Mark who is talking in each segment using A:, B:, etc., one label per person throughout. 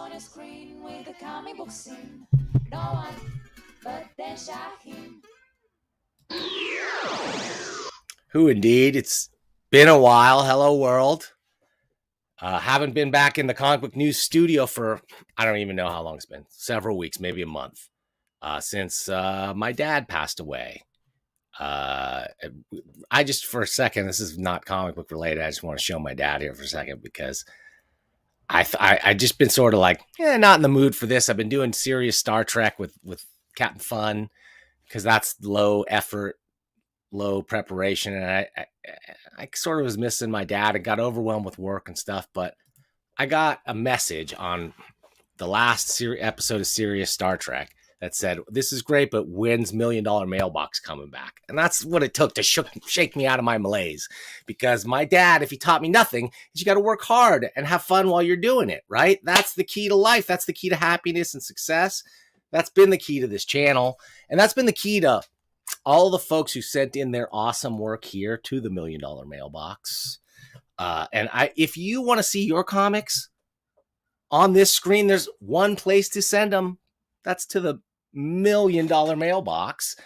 A: on a screen with a comic book scene. No one but then Shaheen.
B: Who indeed? It's been a while. Hello, world. Haven't been back in the comic book news studio for, I don't even know how long it's been. Several weeks, maybe a month, since my dad passed away. I just, for a second, this is not comic book related. I just want to show my dad here for a second because I just been sort of like, not in the mood for this. I've been doing serious Star Trek with Captain Fun because that's low effort, low preparation, and I sort of was missing my dad and got overwhelmed with work and stuff. But I got a message on the last episode of Serious Star Trek that said, "This is great, but when's $1 Million Mailbox coming back?" And that's what it took to shake me out of my malaise. Because my dad, if he taught me nothing, is you got to work hard and have fun while you're doing it, right? That's the key to life. That's the key to happiness and success. That's been the key to this channel, and that's been the key to all the folks who sent in their awesome work here to the $1 Million Mailbox. If you want to see your comics on this screen, there's one place to send them. That's to the $1 Million Mailbox,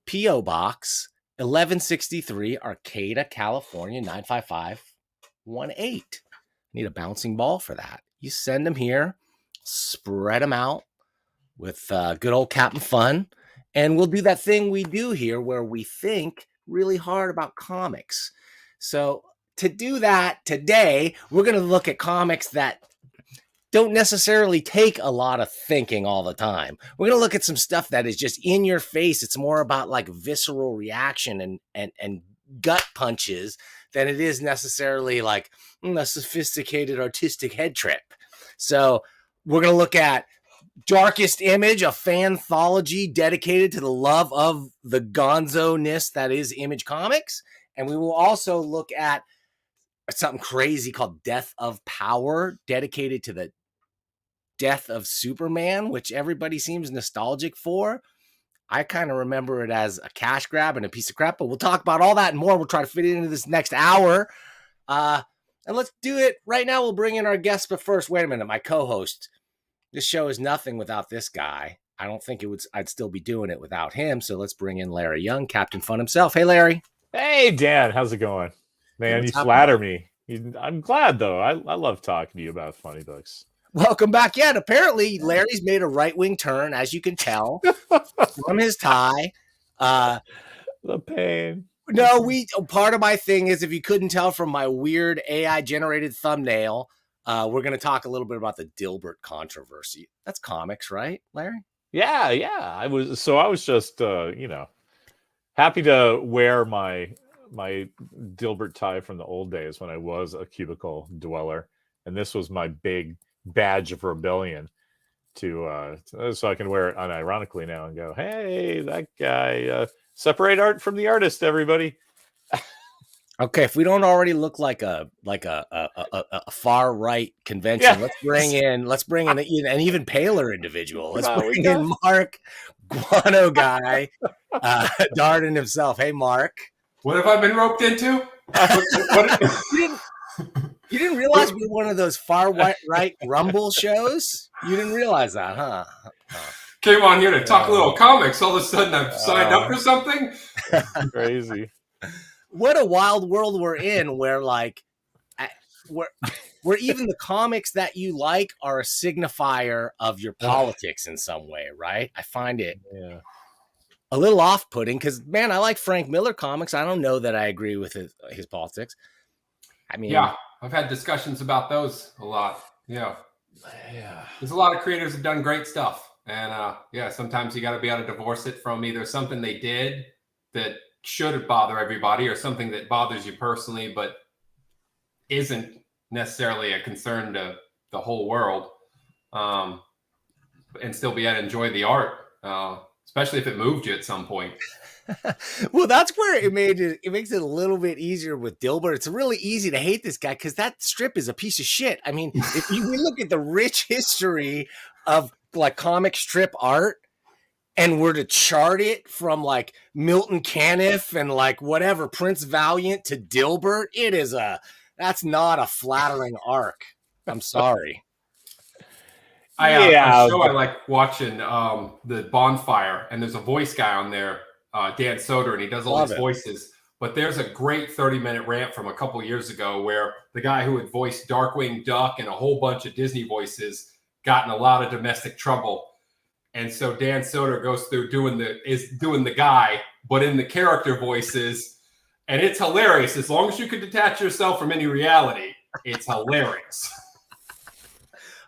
B: P.O. Box 1163, Arcata, California 95518. Need a bouncing ball for that. You send them here, spread them out with good old Captain Fun. And we'll do that thing we do here where we think really hard about comics. So to do that today, we're going to look at comics that don't necessarily take a lot of thinking all the time. We're going to look at some stuff that is just in your face. It's more about like visceral reaction and gut punches than it is necessarily like a sophisticated artistic head trip. So we're going to look at Darkest Image, a fanthology dedicated to the love of the gonzo-ness that is Image Comics. And we will also look at something crazy called Death of Power, dedicated to the death of Superman, which everybody seems nostalgic for. I kind of remember it as a cash grab and a piece of crap, but we'll talk about all that and more. We'll try to fit it into this next hour. And let's do it right now. We'll bring in our guest, but first, wait a minute, my co-host. This show is nothing without this guy. I don't think I'd still be doing it without him. So let's bring in Larry Young, Captain Fun himself. Hey, Larry.
C: Hey, Dan. How's it going? Man, you flatter me. I'm glad, though. I love talking to you about funny books.
B: Welcome back. Yeah, and apparently Larry's made a right-wing turn, as you can tell, from his tie.
C: The pain.
B: No, part of my thing is, if you couldn't tell from my weird AI-generated thumbnail, we're going to talk a little bit about the Dilbert controversy. That's comics, right, Larry?
C: Yeah. I was just, happy to wear my Dilbert tie from the old days when I was a cubicle dweller, and this was my big badge of rebellion so I can wear it unironically now and go, "Hey, that guy! Separate art from the artist, everybody."
B: Okay, if we don't already look like a far right convention, let's bring in an even paler individual. Let's bring in Mark, Guano Guy, Darden himself. Hey, Mark.
D: What have I been roped into?
B: You didn't realize we were one of those far right Rumble shows? You didn't realize that, huh?
D: Came on here to talk a little comics. All of a sudden, I've signed up for something.
C: Crazy.
B: What a wild world we're in, where where even the comics that you like are a signifier of your politics in some way, right? I find it a little off-putting because, man, I like Frank Miller comics. I don't know that I agree with his politics. I mean,
D: yeah, I've had discussions about those a lot. Yeah. There's a lot of creators that have done great stuff, and sometimes you got to be able to divorce it from either something they did that should bother everybody, or something that bothers you personally but isn't necessarily a concern to the whole world, and still be able to enjoy the art, especially if it moved you at some point.
B: Well, that's where it makes it a little bit easier with Dilbert. It's really easy to hate this guy because that strip is a piece of shit. I mean, if we look at the rich history of like comic strip art, and were to chart it from like Milton Caniff and like whatever Prince Valiant to Dilbert, that's not a flattering arc. I'm sorry.
D: A show I like watching, the Bonfire, and there's a voice guy on there, Dan Soder, and he does all these voices. But there's a great 30-minute rant from a couple years ago where the guy who had voiced Darkwing Duck and a whole bunch of Disney voices got in a lot of domestic trouble. And so Dan Soder goes through doing the guy, but in the character voices. And it's hilarious. As long as you can detach yourself from any reality, it's hilarious.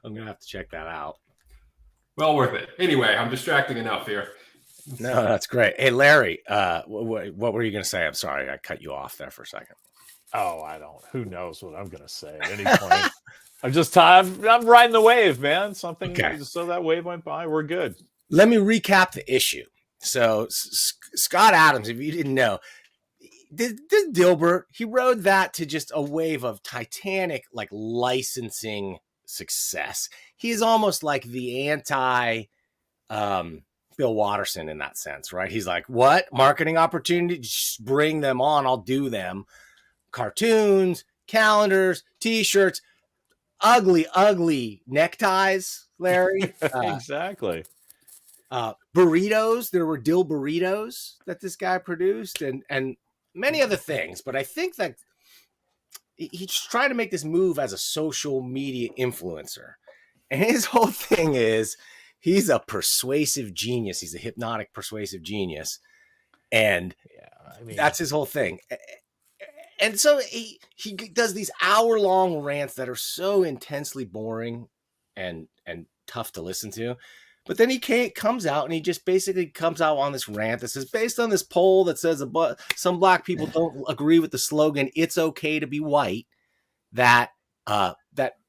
B: I'm going to have to check that out.
D: Well worth it. Anyway, I'm distracting enough here.
B: No, that's great. Hey, Larry, what were you going to say? I'm sorry. I cut you off there for a second.
C: Oh, who knows what I'm going to say at any point. I'm riding the wave, man. So that wave went by. We're good.
B: Let me recap the issue. So Scott Adams, if you didn't know, this Dilbert, he rode that to just a wave of titanic, like, licensing success. He is almost like the anti Bill Watterson in that sense, right? He's like, what? Marketing opportunity? Just bring them on. I'll do them. Cartoons, calendars, T-shirts, ugly neckties, Larry.
C: Exactly.
B: Burritos. There were dill burritos that this guy produced and many other things. But I think that he's trying to make this move as a social media influencer. And his whole thing is he's a persuasive genius. He's a hypnotic persuasive genius. And that's his whole thing. And so he does these hour-long rants that are so intensely boring and tough to listen to. But then he comes out and he just basically comes out on this rant that says, based on this poll that says some black people don't agree with the slogan, it's okay to be white, that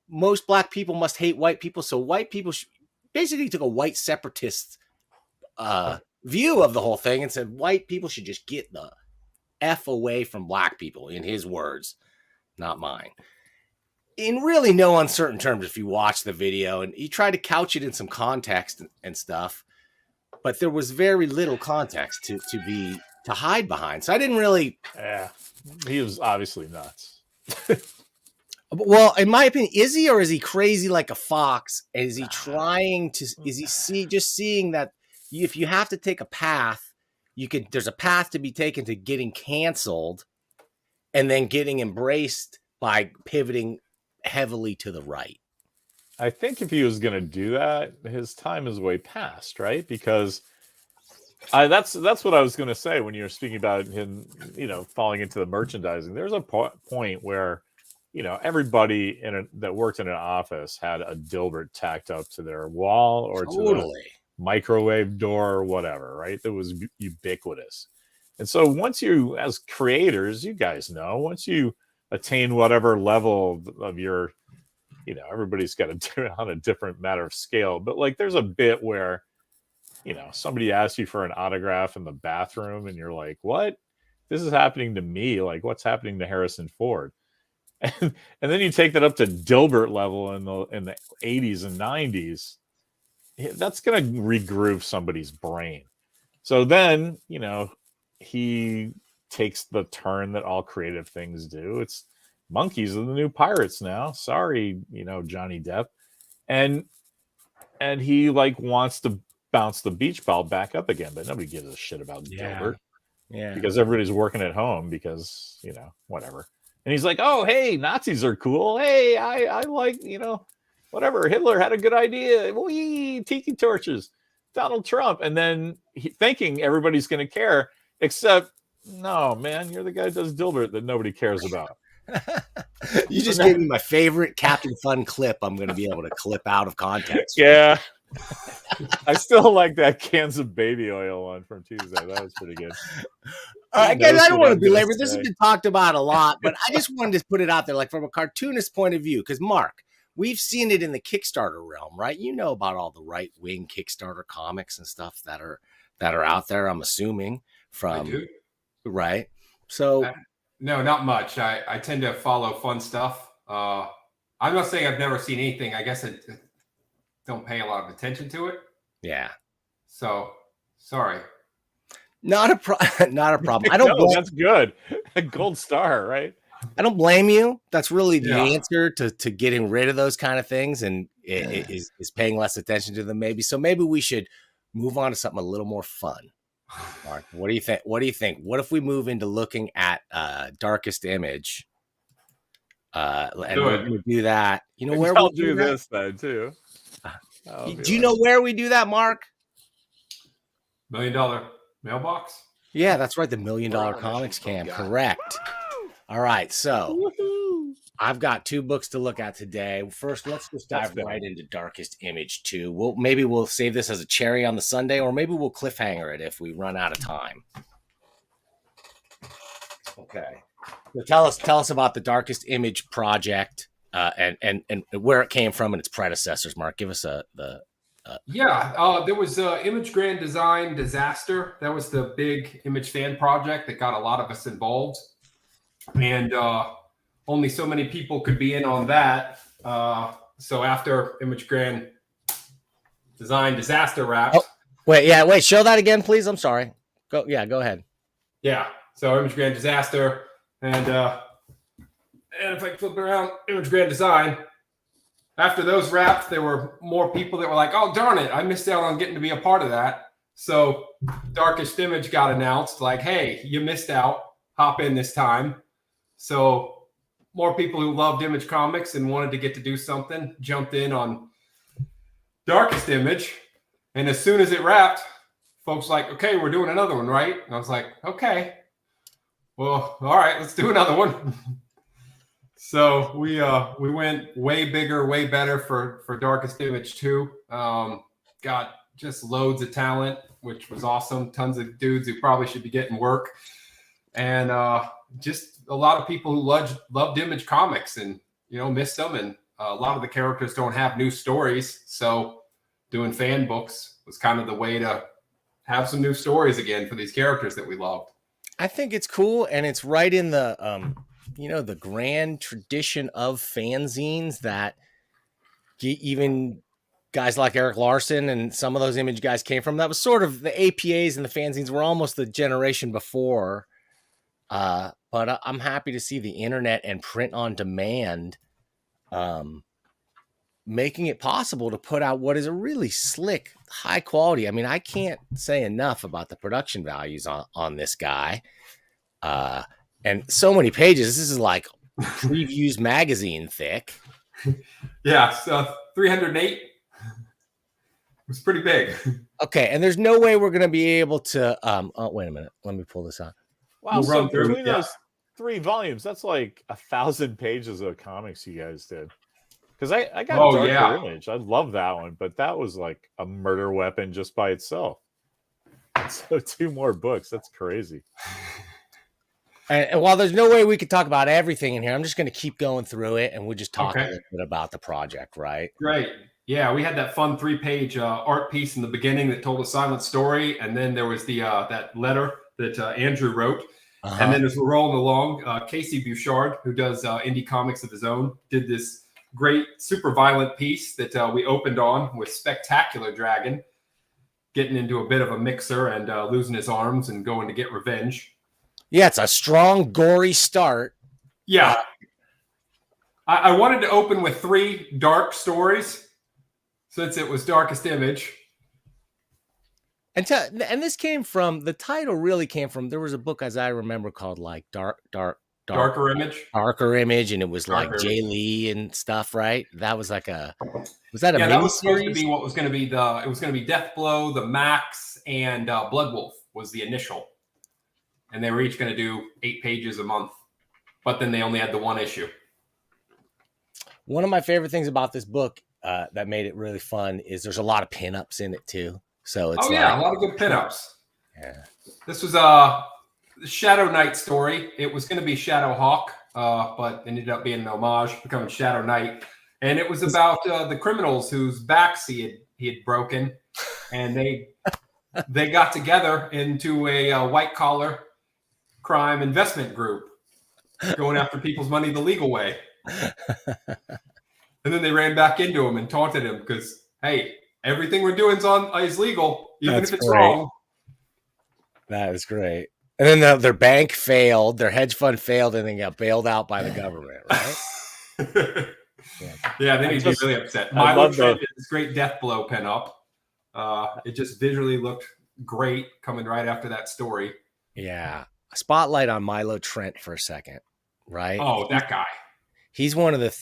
B: most black people must hate white people. So white people basically took a white separatist view of the whole thing and said white people should just get the F away from black people, in his words, not mine. In really no uncertain terms, if you watch the video, and he tried to couch it in some context and stuff, but there was very little context to hide behind. So I didn't really.
C: Yeah, he was obviously nuts.
B: Well, in my opinion, is he crazy like a fox? Is he trying to? Is he seeing that if you have to take a path, there's a path to be taken to getting canceled, and then getting embraced by pivoting heavily to the right.
C: I think if he was going to do that, his time is way past, right? Because that's what I was going to say when you were speaking about him, falling into the merchandising. There's a point where, everybody that worked in an office had a Dilbert tacked up to their wall or to the microwave door or whatever, right? That was ubiquitous. And so once you, as creators, you guys know, once you attain whatever level of your, everybody's got to do it on a different matter of scale. But like, there's a bit where, somebody asks you for an autograph in the bathroom and you're like, what? This is happening to me. Like, what's happening to Harrison Ford? And then you take that up to Dilbert level in the 80s and 90s. That's going to regroove somebody's brain. So then, he takes the turn that all creative things do. It's monkeys are the new pirates now. Sorry, Johnny Depp. And he wants to bounce the beach ball back up again, but nobody gives a shit about Dilbert. Yeah. Because everybody's working at home because, whatever. And he's like, oh, hey, Nazis are cool. Hey, I like, whatever. Hitler had a good idea. Wee, tiki torches. Donald Trump. And then thinking everybody's going to care, except, no, man, you're the guy that does Dilbert that nobody cares about.
B: You just gave me my favorite Captain Fun clip I'm going to be able to clip out of context.
C: Yeah. I still like that cans of baby oil one from Tuesday. That was pretty good.
B: All right, guys, I don't want to belabor. This has been talked about a lot, but I just wanted to put it out there, like from a cartoonist point of view, because Mark, we've seen it in the Kickstarter realm, right? You know about all the right-wing Kickstarter comics and stuff that are out there. I'm assuming from right. So
D: no, not much. I tend to follow fun stuff. I'm not saying I've never seen anything. I guess I don't pay a lot of attention to it.
B: Yeah.
D: So sorry.
B: Not a problem. I don't.
C: That's good. A gold star, right?
B: I don't blame you. That's really the answer to getting rid of those kind of things. And is paying less attention to them. Maybe we should move on to something a little more fun. Mark, what do you think? What if we move into looking at Darkest Image? And we're going to do that. You know where
C: I'll
B: we
C: do this then too.
B: Do you know where we do that, Mark?
D: $1 Million Mailbox.
B: Yeah, that's right. The $1 Million Comics Cam. Correct. All right. So I've got 2 books to look at today. First, let's just dive right into Darkest Image 2. Maybe we'll save this as a cherry on the Sunday, or maybe we'll cliffhanger it if we run out of time. Okay. So tell us about the Darkest Image project and where it came from and its predecessors. Mark, give us there was Image Grand Design Disaster. That was the big Image fan project that got a lot of us involved, and only so many people could be in on that. So after Image Grand Design Disaster wrapped. Wait. Show that again, please. I'm sorry. Go ahead.
D: Yeah. So Image Grand Disaster, and if I flip around, Image Grand Design. After those wrapped, there were more people that were like, "Oh darn it, I missed out on getting to be a part of that." So Darkest Image got announced, like, "Hey, you missed out. Hop in this time." So more people who loved Image Comics and wanted to get to do something jumped in on Darkest Image, and as soon as it wrapped, folks were like, "Okay, we're doing another one, right?" And I was like, "Okay, well, all right, let's do another one." So we went way bigger, way better for Darkest Image 2. Got just loads of talent, which was awesome. Tons of dudes who probably should be getting work, and just a lot of people who loved Image Comics and missed them. And a lot of the characters don't have new stories, so doing fan books was kind of the way to have some new stories again for these characters that we loved.
B: I think it's cool, and it's right in the the grand tradition of fanzines that even guys like Eric Larson and some of those Image guys came from. That was sort of the APAs and the fanzines were almost the generation before. But I'm happy to see the internet and print on demand making it possible to put out what is a really slick, high quality. I mean, I can't say enough about the production values on this guy. And so many pages. This is like Previews magazine thick.
D: Yeah, so 308. It was pretty big.
B: Okay, and there's no way we're going to be able to. Oh, wait a minute. Let me pull this out.
C: Wow, so between those 3 volumes, that's like 1,000 pages of comics you guys did. Because I got Darker Image. I love that one, but that was like a murder weapon just by itself. So 2 more books. That's crazy.
B: And while there's no way we could talk about everything in here, I'm just going to keep going through it, and we'll just talk a little bit about the project, right?
D: Great. Yeah, we had that fun 3-page art piece in the beginning that told a silent story, and then there was the that letter that Andrew wrote. And then as we're rolling along, Casey Bouchard, who does indie comics of his own, did this great super violent piece that we opened on with Spectacular Dragon getting into a bit of a mixer and losing his arms and going to get revenge.
B: Yeah, it's a strong, gory start.
D: Yeah. I wanted to open with 3 dark stories since it was Darkest Image.
B: And this came from, the title really came from, there was a book, as I remember, called like
D: Darker Image.
B: Darker Image, and it was like Jay Lee and stuff, right? That was like was that a mini
D: that was supposed
B: series?
D: to be what was going to be it was going to be Death Blow, the Max, and Blood Wolf was the initial. And they were each going to do 8 pages a month. But then they only had the 1 issue.
B: One of my favorite things about this book that made it really fun is there's a lot of pinups in it too. So it's
D: a lot of good pinups.
B: Yeah.
D: This was a Shadow Knight story. It was going to be Shadow Hawk, but ended up being an homage, becoming Shadow Knight. And it was about the criminals whose backs he had broken, and they got together into a white collar crime investment group, going after people's money the legal way. And then they ran back into him and taunted him because, hey, everything we're doing is legal, even if it's wrong.
B: That is great. And then their bank failed, their hedge fund failed, and then got bailed out by the government, right?
D: Yeah, then he'd be really upset. Milo Trent did this great death blow pinup. It just visually looked great coming right after that story.
B: Yeah. A spotlight on Milo Trent for a second, right?
D: Oh, that guy.
B: He's one of the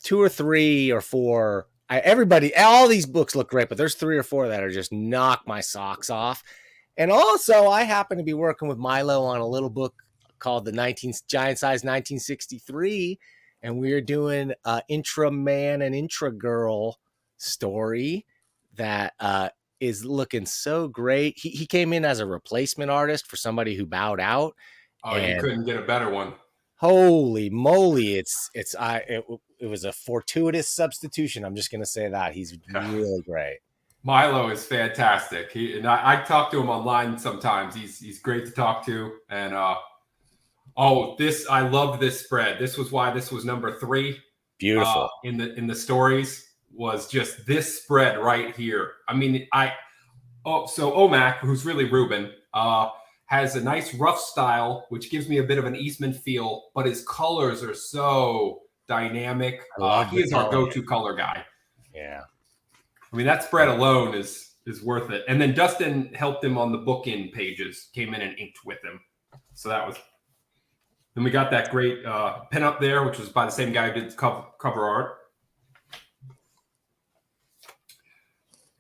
B: 2 or 3 or 4. Everybody, all these books look great, but there's 3 or 4 that are just knock my socks off. And also, I happen to be working with Milo on a little book called the Giant Size 1963, and we're doing Intra Man and Intra Girl story that is looking so great. He came in as a replacement artist for somebody who bowed out.
D: Oh, you couldn't get a better one.
B: Holy moly! It was a fortuitous substitution. I'm just gonna say that he's really great.
D: Milo is fantastic. I talk to him online sometimes. He's great to talk to. And I loved this spread. This was why this was number 3.
B: Beautiful
D: in the stories was just this spread right here. I mean, so Omak, who's really Ruben, has a nice rough style, which gives me a bit of an Eastman feel, but his colors are so dynamic. He is our go-to color guy.
B: Yeah.
D: I mean, that spread alone is worth it. And then Dustin helped him on the bookend pages, came in and inked with him. So that was. Then we got that great pin up there, which was by the same guy who did cover art.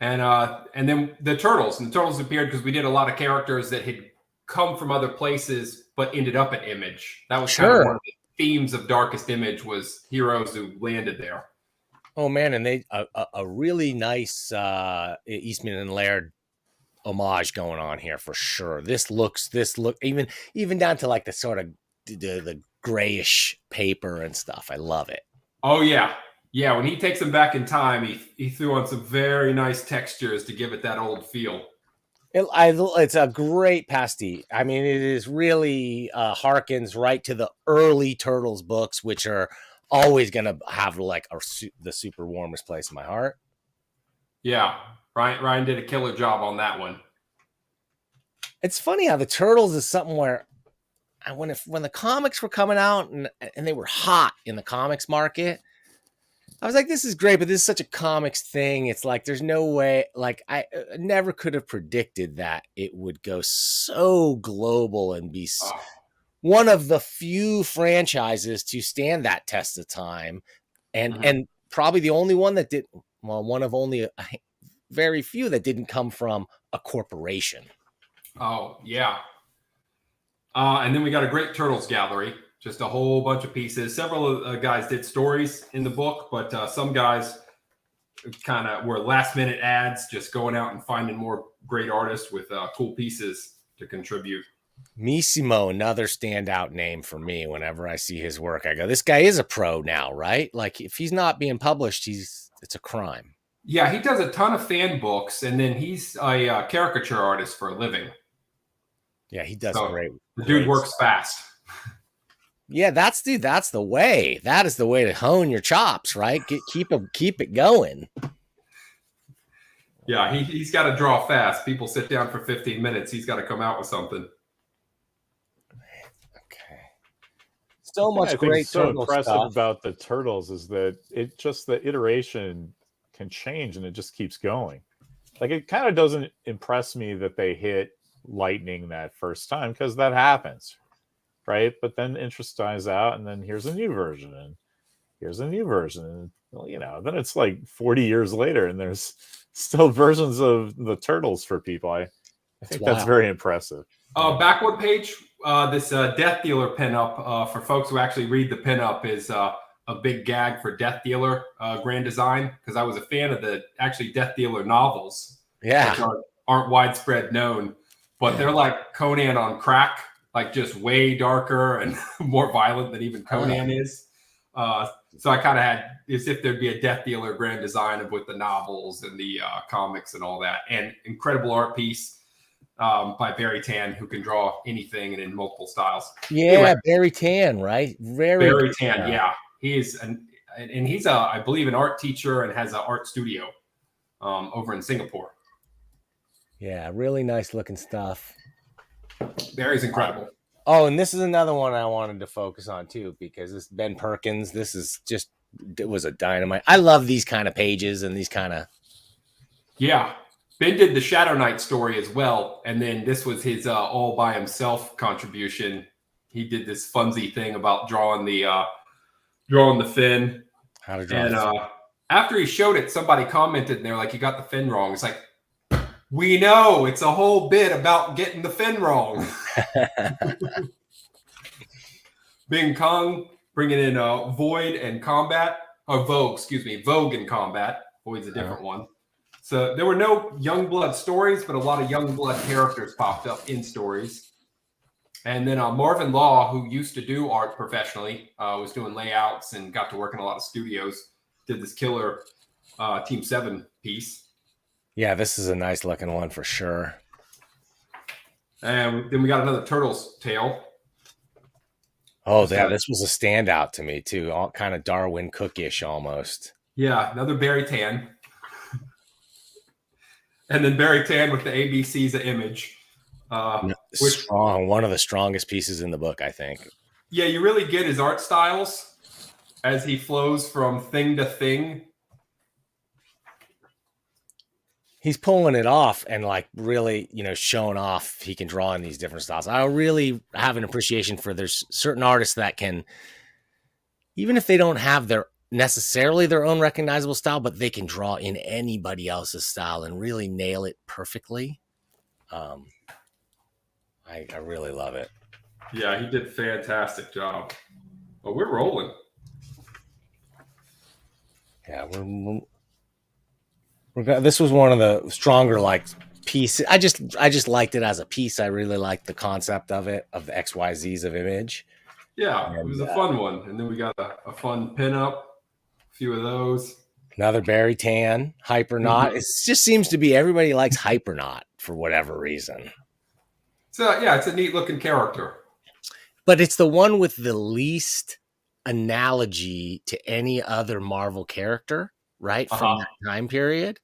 D: And then the turtles. And the turtles appeared because we did a lot of characters that had come from other places but ended up at Image. That was kind of one of the themes of Darkest Image was heroes who landed there.
B: Oh man, and they a really nice Eastman and Laird homage going on here for sure. This look even down to like the sort of the grayish paper and stuff. I love it.
D: Oh yeah. Yeah, when he takes them back in time, he threw on some very nice textures to give it that old feel.
B: It's a great pastiche. I mean, it is really harkens right to the early Turtles books, which are always going to have like the super warmest place in my heart.
D: Yeah, Ryan did a killer job on that one.
B: It's funny how the Turtles is something where when the comics were coming out and they were hot in the comics market, I was like, this is great, but this is such a comics thing. It's like, there's no way, like I never could have predicted that it would go so global and be one of the few franchises to stand that test of time. And probably the only one that did, one of only very few that didn't come from a corporation.
D: Oh, yeah. And then we got a great Turtles gallery. Just a whole bunch of pieces. Several guys did stories in the book, but some guys kind of were last minute ads, just going out and finding more great artists with cool pieces to contribute.
B: Missimo, another standout name for me. Whenever I see his work, I go, this guy is a pro now, right? Like if he's not being published, it's a crime.
D: Yeah, he does a ton of fan books, and then he's a caricature artist for a living.
B: Yeah, he does great.
D: The dude works fast.
B: Yeah, that's the way. That is the way to hone your chops, right? Keep it going.
D: Yeah, he's got to draw fast. People sit down for 15 minutes. He's got to come out with something.
B: Okay. So much great.
C: So impressive about the Turtles is that the iteration can change and it just keeps going. Like it kind of doesn't impress me that they hit lightning that first time because that happens. Right, but then interest dies out, and then here's a new version, and here's a new version, and well, then it's like 40 years later, and there's still versions of the Turtles for people. I think that's very impressive.
D: Backward page, this Death Dealer pinup for folks who actually read the pinup is a big gag for Death Dealer Grand Design because I was a fan of the actually Death Dealer novels, which aren't widespread known, but they're like Conan on crack. Like just way darker and more violent than even Conan is. So I kind of had as if there'd be a Death Dealer grand design with the novels and the comics and all that. And incredible art piece by Barry Tan, who can draw anything and in multiple styles.
B: Yeah, anyway, Barry Tan, right?
D: Barry Tan, yeah. He is, and he's I believe, an art teacher and has an art studio over in Singapore.
B: Yeah, really nice looking stuff.
D: Barry's incredible.
B: Oh, and this is another one I wanted to focus on too, because this Ben Perkins, this is just was a dynamite. I love these kind of pages and these kind of.
D: Yeah. Ben did the Shadow Knight story as well. And then this was his all by himself contribution. He did this funsy thing about drawing the fin.
B: How to draw.
D: And after he showed it, somebody commented and they're like, you got the fin wrong. It's like, we know it's a whole bit about getting the fin wrong. Bing Kong bringing in Void and Combat, or Vogue, excuse me, Vogue and Combat. Void's a different one. So there were no Youngblood stories, but a lot of Youngblood characters popped up in stories. And then Marvin Law, who used to do art professionally, was doing layouts and got to work in a lot of studios, did this killer Team 7 piece.
B: Yeah, this is a nice looking one for sure.
D: And then we got another Turtles tale.
B: Oh, yeah, this was a standout to me too. All kind of Darwin Cook-ish almost.
D: Yeah, another Barry Tan. And then Barry Tan with the ABCs of Image.
B: Strong, one of the strongest pieces in the book, I think.
D: Yeah, you really get his art styles as he flows from thing to thing.
B: He's pulling it off and like really, showing off he can draw in these different styles. I really have an appreciation for there's certain artists that can, even if they don't have necessarily their own recognizable style, but they can draw in anybody else's style and really nail it perfectly. I really love it.
D: Yeah, he did a fantastic job. But we're rolling.
B: Yeah, this was one of the stronger pieces. I just liked it as a piece. I really liked the concept of it, of the XYZs of Image.
D: Yeah, it was a fun one. And then we got a fun pinup, a few of those.
B: Another Barry Tan, Hypernaut. Mm-hmm. It just seems to be everybody likes Hypernaut for whatever reason.
D: So yeah, it's a neat looking character.
B: But it's the one with the least analogy to any other Marvel character, right? From that time period.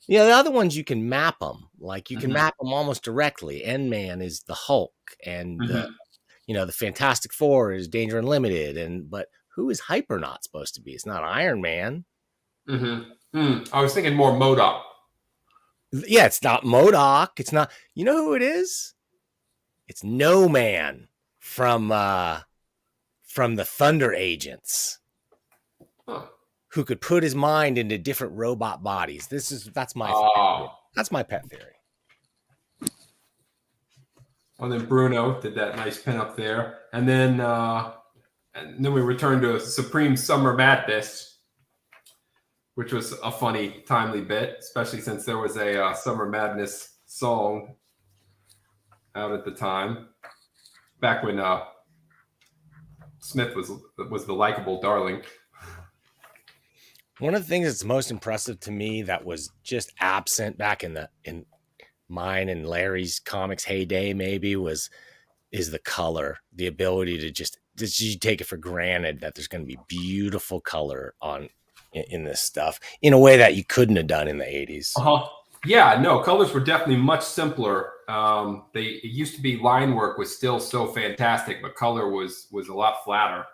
B: Yeah, the other ones you can map them. Like you can map them almost directly. End-Man is the Hulk, and the Fantastic Four is Danger Unlimited. But who is Hypernaut supposed to be? It's not Iron Man.
D: I was thinking more MODOK.
B: Yeah, it's not MODOK. It's not. You know who it is? It's No Man from the Thunder Agents. Huh. Who could put his mind into different robot bodies. That's my pet theory.
D: And then Bruno did that nice pin up there. And then we returned to Supreme Summer Madness, which was a funny, timely bit, especially since there was a Summer Madness song out at the time, back when Smith was the likable darling.
B: One of the things that's most impressive to me that was just absent back in mine and Larry's comics heyday maybe is the color, the ability to just you take it for granted that there's going to be beautiful color in this stuff in a way that you couldn't have done in the 80s.
D: Yeah, no, colors were definitely much simpler. It used to be line work was still so fantastic, but color was a lot flatter.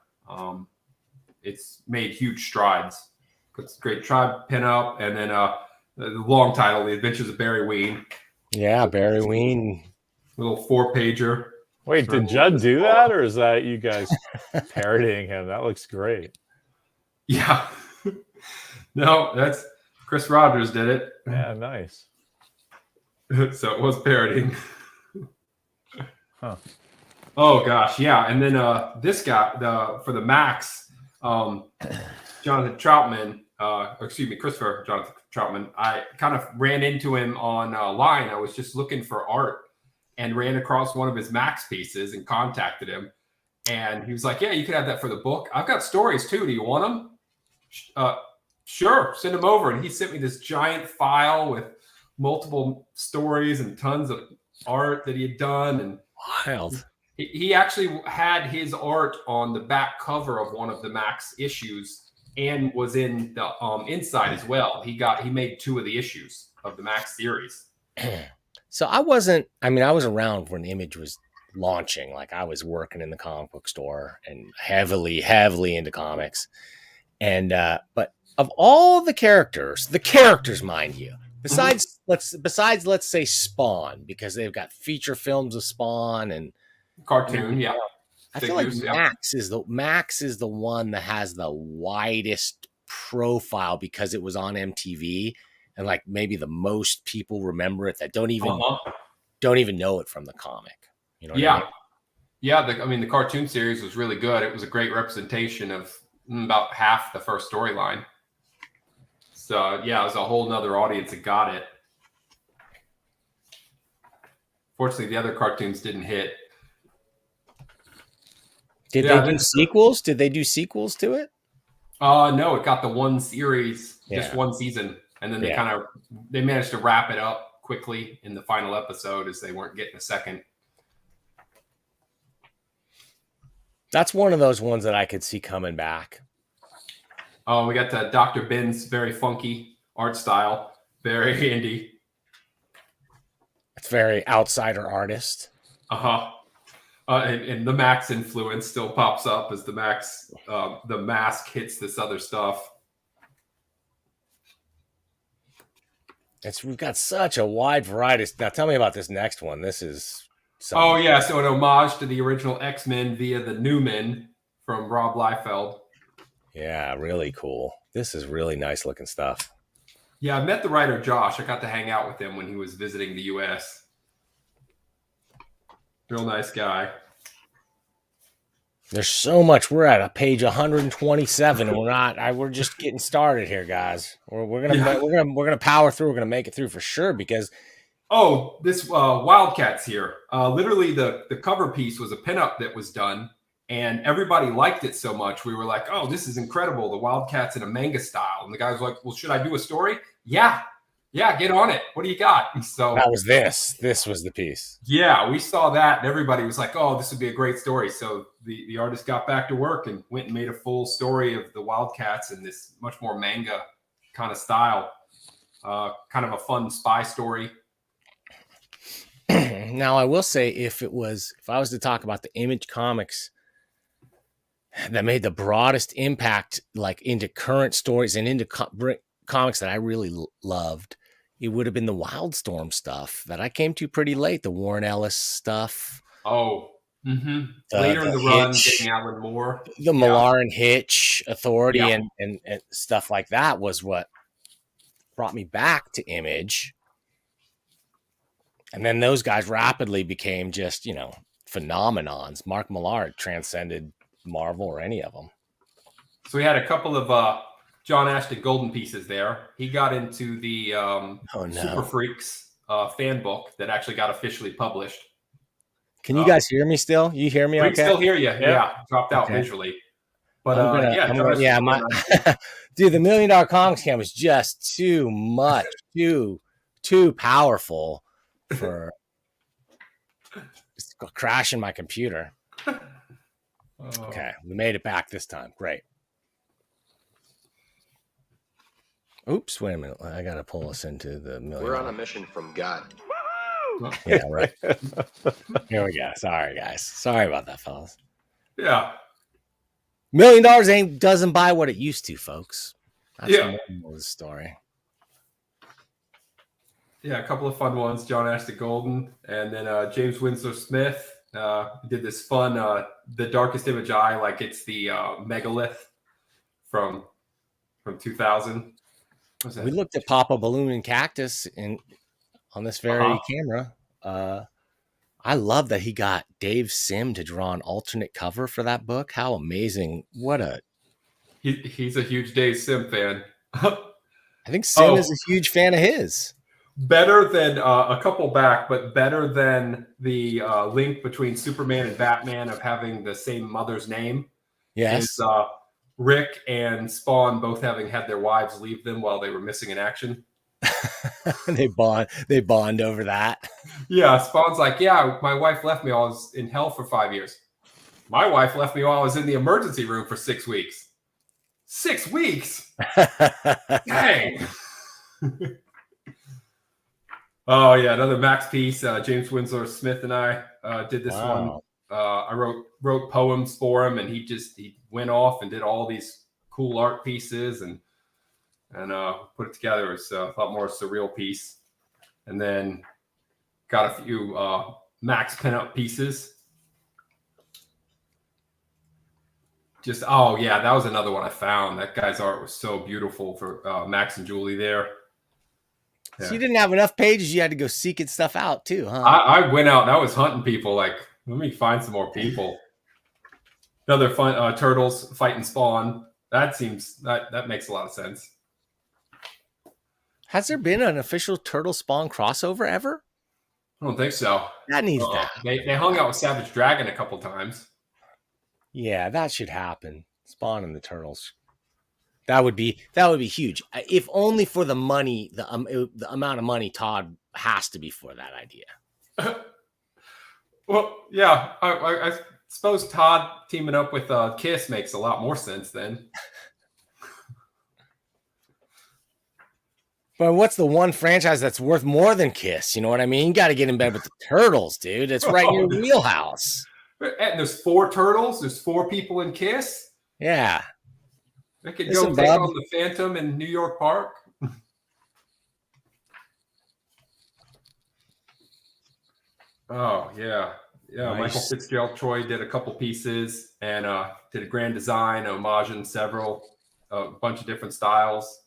D: It's made huge strides. It's a great Tribe pinup, and then the long title, The Adventures of Barry Ween.
B: Yeah, Barry Ween.
D: Little 4-pager.
C: Wait, did Judd do that, or is that you guys parodying him? That looks great.
D: Yeah. No, that's Chris Rogers did it.
C: Yeah, nice.
D: So it was parodying.
C: Huh.
D: Oh gosh, yeah. And then this guy, for the Max, Jonathan Troutman, Christopher Jonathan Troutman. I kind of ran into him online. I was just looking for art and ran across one of his Max pieces and contacted him. And he was like, "Yeah, you can have that for the book. I've got stories too. Do you want them?" Sure, send them over. And he sent me this giant file with multiple stories and tons of art that he had done. And
B: wild.
D: He actually had his art on the back cover of one of the Max issues and was in the inside as well. He made 2 of the issues of the Max series.
B: So I was around when Image was launching. Like I was working in the comic book store and heavily into comics. And but of all the characters, mind you, besides let's say Spawn, because they've got feature films of Spawn and
D: Cartoon, yeah.
B: I feel like Max is the one that has the widest profile because it was on MTV, and like maybe the most people remember it that don't even know it from the comic. You know? What I mean?
D: Yeah. I mean, the cartoon series was really good. It was a great representation of about half the first storyline. So yeah, it was a whole nother audience that got it. Fortunately, the other cartoons didn't hit.
B: Did they do sequels? Did they do sequels to it?
D: No, it got the one series, just one season, and then they managed to wrap it up quickly in the final episode as they weren't getting a second.
B: That's one of those ones that I could see coming back.
D: Oh, we got Dr. Ben's very funky art style, very indie.
B: It's very outsider artist.
D: And the Max influence still pops up as the mask hits this other stuff.
B: We've got such a wide variety. Now tell me about this next one. This is
D: so an homage to the original X-Men via the Newman from Rob Liefeld.
B: Yeah, really cool. This is really nice looking stuff.
D: Yeah, I met the writer Josh. I got to hang out with him when he was visiting the US. Real nice guy.
B: There's so much. We're at a page 127. And we're just getting started here, guys. We're gonna power through. We're gonna make it through for sure because
D: this Wildcats here. Literally the cover piece was a pinup that was done, and everybody liked it so much. We were like, "Oh, this is incredible! The Wildcats in a manga style." And the guy was like, "Well, should I do a story?" Yeah, get on it. What do you got? And so
B: that was this. This was the piece.
D: Yeah, we saw that, and everybody was like, "Oh, this would be a great story." So the artist got back to work and went and made a full story of the Wildcats in this much more manga kind of style. Kind of a fun spy story.
B: Now, I will say, if I was to talk about the Image Comics that made the broadest impact, like into current stories and into comics that I really loved, it would have been the Wildstorm stuff that I came to pretty late. The Warren Ellis stuff.
D: Oh, later in the run, getting Alan Moore.
B: The Millar and Hitch Authority and stuff like that was what brought me back to Image. And then those guys rapidly became just, phenomenons. Mark Millar transcended Marvel or any of them.
D: So we had a couple of John Ashton Golden pieces there. He got into the Super Freaks fan book that actually got officially published.
B: Can you guys hear me still? You hear me okay?
D: We can still hear you. Yeah. Dropped out visually. But
B: dude, the $1 Million Comics Camp was just too much, too powerful for just crashing my computer. Okay, we made it back this time. Great. Oops, wait a minute. I got to pull us into the $1 Million.
E: We're on a mission from God.
B: Yeah, right. Here we go. Sorry, guys. Sorry about that, fellas.
D: Yeah.
B: $1 million doesn't buy what it used to, folks. That's the moral of the story.
D: Yeah, a couple of fun ones. John Ashton Golden, and then James Winslow Smith did this fun The Darkest Image Eye, like it's the megalith from 2000.
B: We looked at Papa Balloon and Cactus on this very camera. I love that he got Dave Sim to draw an alternate cover for that book. How amazing.
D: He's a huge Dave Sim fan.
B: I think Sim is a huge fan of his.
D: Better than a couple back, but better than the link between Superman and Batman of having the same mother's name.
B: Yes.
D: Is Rick and Spawn both having had their wives leave them while they were missing in action.
B: They bond over that.
D: Yeah, Spawn's like, yeah, my wife left me while I was in hell for 5 years. My wife left me while I was in the emergency room for 6 weeks. 6 weeks? Dang. Oh, yeah, another Max piece. James Winslow Smith and I did this one. I wrote poems for him, and he went off and did all these cool art pieces and put it together as a lot more surreal piece. And then got a few Max pinup pieces. Just, oh yeah, that was another one I found. That guy's art was so beautiful for Max and Julie there.
B: Yeah. So you didn't have enough pages. You had to go seeking stuff out too, huh?
D: I went out and I was hunting people. Like, let me find some more people. Another fun turtles fighting Spawn. That makes a lot of sense.
B: Has there been an official Turtle Spawn crossover ever?
D: I don't think so.
B: That needs that.
D: They hung out with Savage Dragon a couple times.
B: Yeah, that should happen. Spawn and the Turtles. That would be huge. If only for the money, the amount of money Todd has to be for that idea.
D: Well, yeah, I suppose Todd teaming up with Kiss makes a lot more sense then.
B: But what's the one franchise that's worth more than Kiss? You know what I mean? You got to get in bed with the Turtles, dude. It's right in your wheelhouse.
D: And there's 4 turtles. There's 4 people in Kiss.
B: Yeah.
D: They could go take on the Phantom in New York Park. Oh, yeah. Yeah, nice. Michael Fitzgerald Troy did a couple pieces and did a grand design, homaging a bunch of different styles.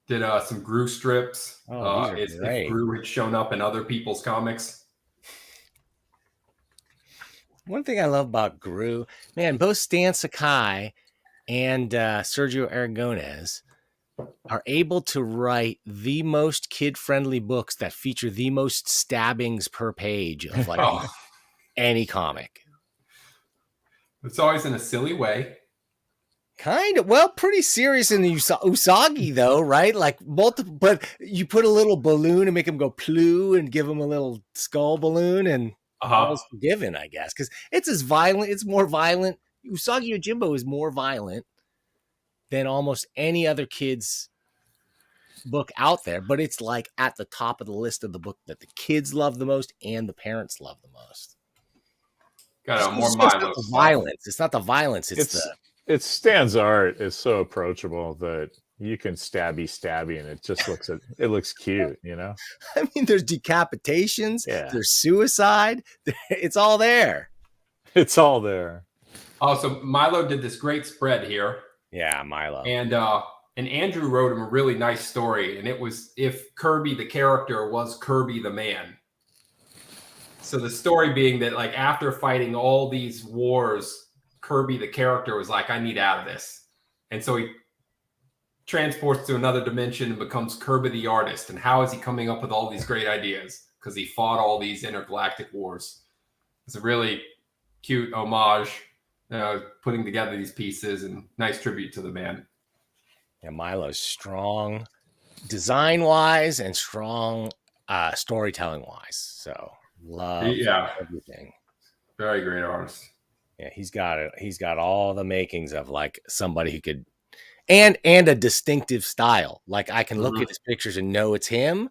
D: Did some Gru strips. If Gru had shown up in other people's comics.
B: One thing I love about Gru, man, both Stan Sakai and Sergio Aragonés are able to write the most kid-friendly books that feature the most stabbings per page of like any comic.
D: It's always in a silly way.
B: Kind of, well, pretty serious in the Usagi though, right? Like multiple, but you put a little balloon and make him go ploo and give him a little skull balloon and all is forgiven, I guess, because it's as violent. It's more violent. Usagi Yojimbo is more violent than almost any other kid's book out there, but it's like at the top of the list of the book that the kids love the most and the parents love the most.
D: Got more
B: violence. It's not the violence.
C: It's Stan's art is so approachable that you can stabby and it just looks cute, you know?
B: I mean, there's decapitations, there's suicide, it's all there.
C: It's all there.
D: Oh, so Milo did this great spread here.
B: Yeah, Milo.
D: And Andrew wrote him a really nice story, and it was if Kirby the character was Kirby the man. So the story being that like after fighting all these wars, Kirby the character was like, I need out of this. And so he transports to another dimension and becomes Kirby the artist. And how is he coming up with all these great ideas? Because he fought all these intergalactic wars. It's a really cute homage, putting together these pieces and nice tribute to the man.
B: Yeah, Milo's strong design-wise and strong storytelling-wise. So love everything.
D: Very great artist.
B: Yeah, he's got it. He's got all the makings of like somebody who could, and a distinctive style. Like I can look at his pictures and know it's him,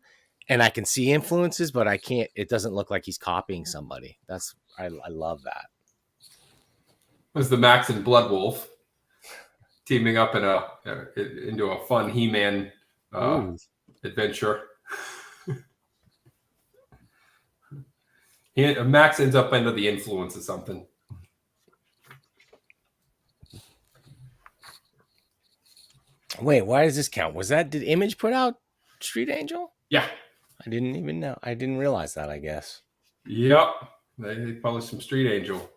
B: and I can see influences, but I can't. It doesn't look like he's copying somebody. I love that.
D: It was the Max and Blood Wolf teaming up into a fun He-Man adventure. Max ends up under the influence of something.
B: Wait, why does this count? Did Image put out Street Angel?
D: Yeah.
B: I didn't even know. I didn't realize that, I guess.
D: Yep. They published some Street Angel.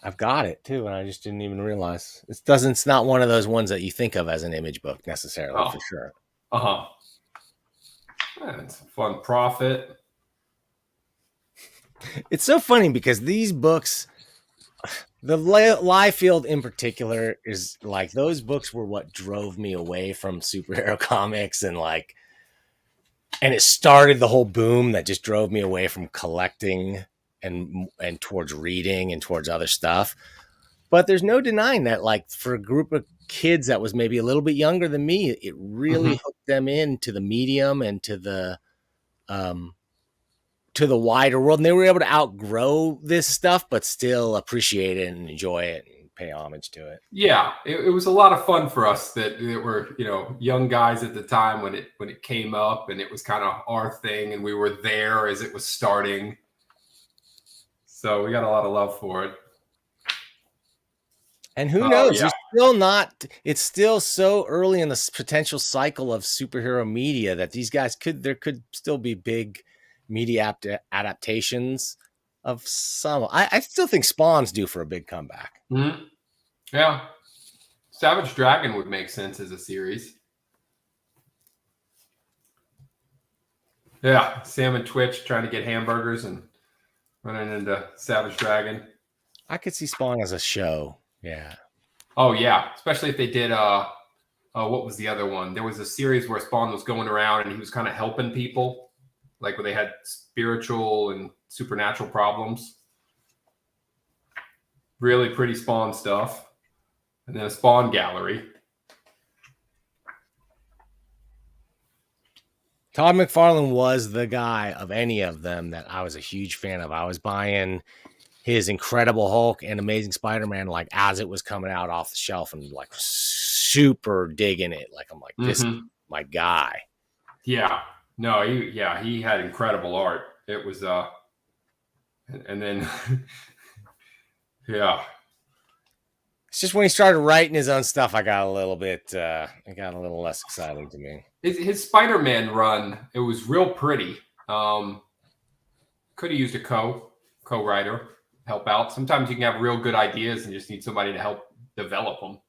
B: I've got it too, and I just didn't even realize. It's not one of those ones that you think of as an Image book necessarily, for sure.
D: It's a fun Prophet.
B: It's so funny because these books, the Liefeld in particular, is like those books were what drove me away from superhero comics and it started the whole boom that just drove me away from collecting and towards reading and towards other stuff. But there's no denying that like for a group of kids that was maybe a little bit younger than me, it really hooked them into the medium and to the to the wider world, and they were able to outgrow this stuff, but still appreciate it and enjoy it and pay homage to it.
D: Yeah, it was a lot of fun for us that were, young guys at the time when it came up, and it was kind of our thing, and we were there as it was starting. So we got a lot of love for it.
B: And who knows?
D: Yeah.
B: It's still so early in the potential cycle of superhero media that these guys there could still be big media adaptations of some. I still think Spawn's due for a big comeback.
D: Mm-hmm. Yeah. Savage Dragon would make sense as a series. Yeah. Sam and Twitch trying to get hamburgers and running into Savage Dragon.
B: I could see Spawn as a show. Yeah.
D: Oh, yeah. Especially if they did, what was the other one? There was a series where Spawn was going around and he was kind of helping people, like where they had spiritual and supernatural problems. Really pretty Spawn stuff. And then a Spawn gallery.
B: Todd McFarlane was the guy of any of them that I was a huge fan of. I was buying his Incredible Hulk and Amazing Spider-Man like as it was coming out off the shelf and like super digging it. Like I'm like, this is my guy.
D: Yeah. No, he had incredible art. It was and then yeah.
B: It's just when he started writing his own stuff, it got a little less exciting to me.
D: His Spider-Man run, it was real pretty. Could have used a co-writer help out. Sometimes you can have real good ideas and just need somebody to help develop them.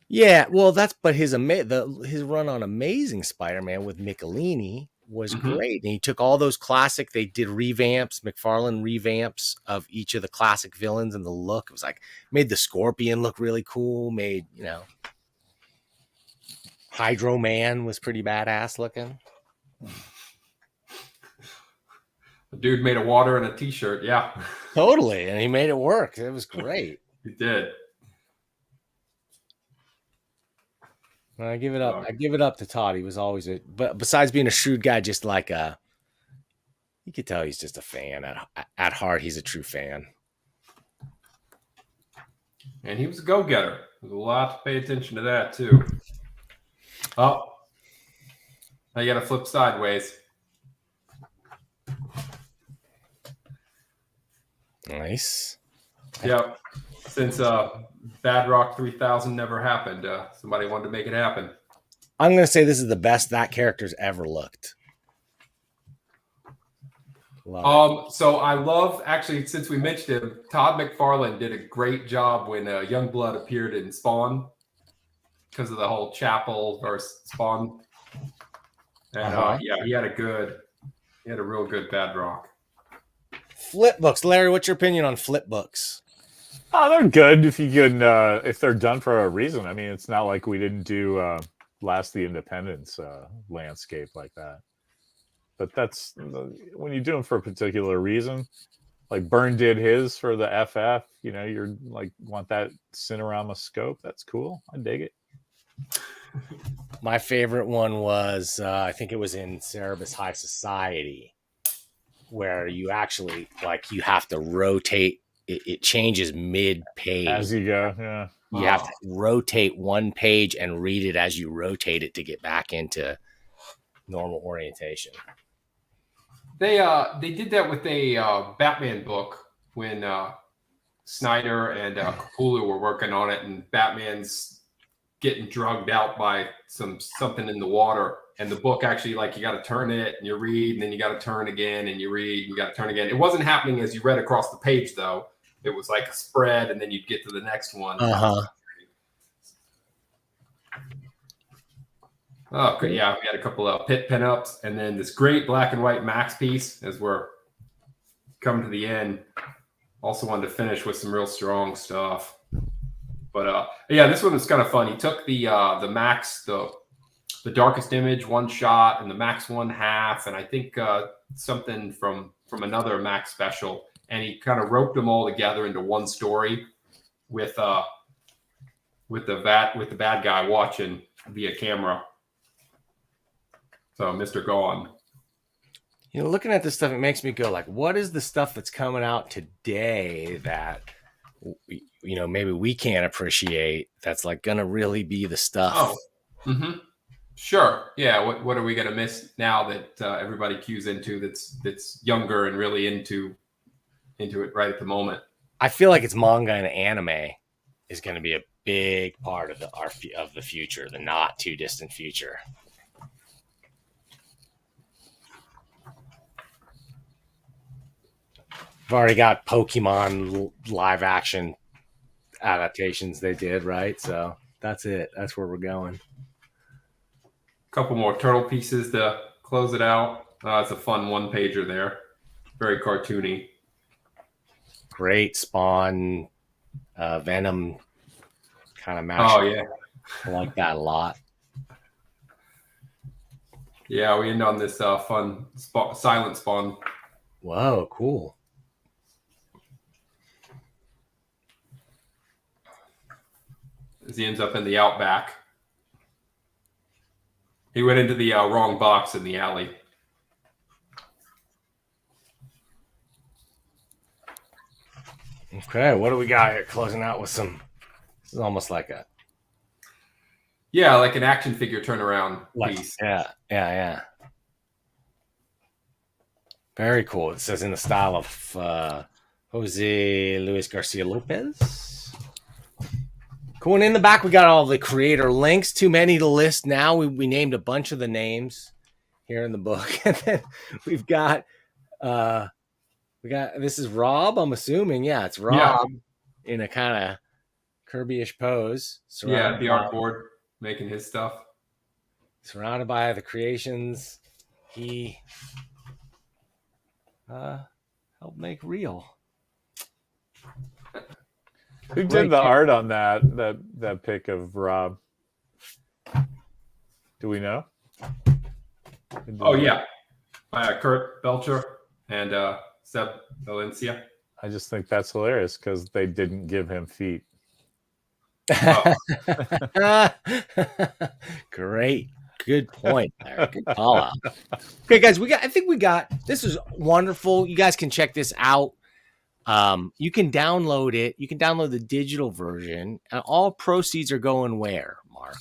B: Yeah, well, but his run on Amazing Spider-Man with Michelini was great, and he took all those classic. They did McFarlane revamps of each of the classic villains, and the look. It was like made the Scorpion look really cool. Made Hydro Man was pretty badass looking.
D: The dude made a water and a t-shirt. Yeah,
B: totally, and he made it work. It was great.
D: He did.
B: I give it up. I give it up to Todd. He was always but besides being a shrewd guy, just like you could tell he's just a fan at heart. He's a true fan.
D: And he was a go-getter. There's a lot to pay attention to that too. Oh, now you got to flip sideways.
B: Nice.
D: Yep. Since Bad Rock 3000 never happened, somebody wanted to make it happen.
B: I'm going to say this is the best that character's ever looked.
D: So I love, actually, since we mentioned him, Todd McFarlane did a great job when Youngblood appeared in Spawn because of the whole Chapel versus Spawn. And yeah, he had a real good Bad Rock.
B: Flip books. Larry, what's your opinion on flip books?
C: Oh, they're good if you can, if they're done for a reason. I mean, it's not like we didn't do Last of the Independence landscape like that. But that's when you do them for a particular reason. Like Byrne did his for the FF. You're like want that Cinerama scope. That's cool. I dig it.
B: My favorite one was I think it was in Cerebus High Society, where you actually you have to rotate. It changes mid-page.
C: As you go, yeah.
B: You have to rotate one page and read it as you rotate it to get back into normal orientation.
D: They did that with a Batman book when Snyder and Capullo were working on it, and Batman's getting drugged out by something in the water. And the book actually, you got to turn it and you read, and then you got to turn again and you read, and you got to turn again. It wasn't happening as you read across the page, though. It was like a spread, and then you'd get to the next one. Oh, great. Yeah, we had a couple of pit pinups, and then this great black and white Max piece as we're coming to the end. Also wanted to finish with some real strong stuff. But yeah, this one was kind of fun. He took the Max, the Darkest Image one shot, and the Max 1/2, and I think something from another Max special. And he kind of roped them all together into one story with the bad guy watching via camera. So Mr. Gone.
B: You know, looking at this stuff, it makes me go like, what is the stuff that's coming out today that, you know, maybe we can't appreciate that's like going to really be the stuff?
D: Oh, sure. Yeah. What are we going to miss now that everybody cues into that's younger and really into it right at the moment?
B: I feel like it's manga and anime is going to be a big part of the future, the not too distant future. We've already got Pokemon live action adaptations they did, right? So that's it. That's where we're going.
D: A couple more turtle pieces to close it out. It's a fun one pager there. Very cartoony.
B: Great Spawn, Venom kind of match.
D: Oh, yeah.
B: I like that a lot.
D: Yeah, we end on this fun silent Spawn.
B: Whoa, cool.
D: As he ends up in the outback. He went into the wrong box in the alley.
B: Okay, what do we got here? Closing out with some. This is almost like a.
D: Yeah, like an action figure turnaround piece.
B: Yeah. Very cool. It says in the style of Jose Luis Garcia Lopez. Cool. And in the back, we got all the creator links. Too many to list now. We named a bunch of the names here in the book. And then we've got this is Rob, I'm assuming. Yeah, it's Rob in a kind of Kirby-ish pose.
D: Yeah, the artboard making his stuff.
B: Surrounded by the creations he helped make real.
C: Who did the art on that pic of Rob? Do we know?
D: Oh, yeah. Kurt Belcher and Seb Valencia.
C: I just think that's hilarious because they didn't give him feet.
B: Oh. Great. Good point there. Good call out. Okay, guys, this is wonderful. You guys can check this out. You can download it. You can download the digital version, and all proceeds are going where, Mark?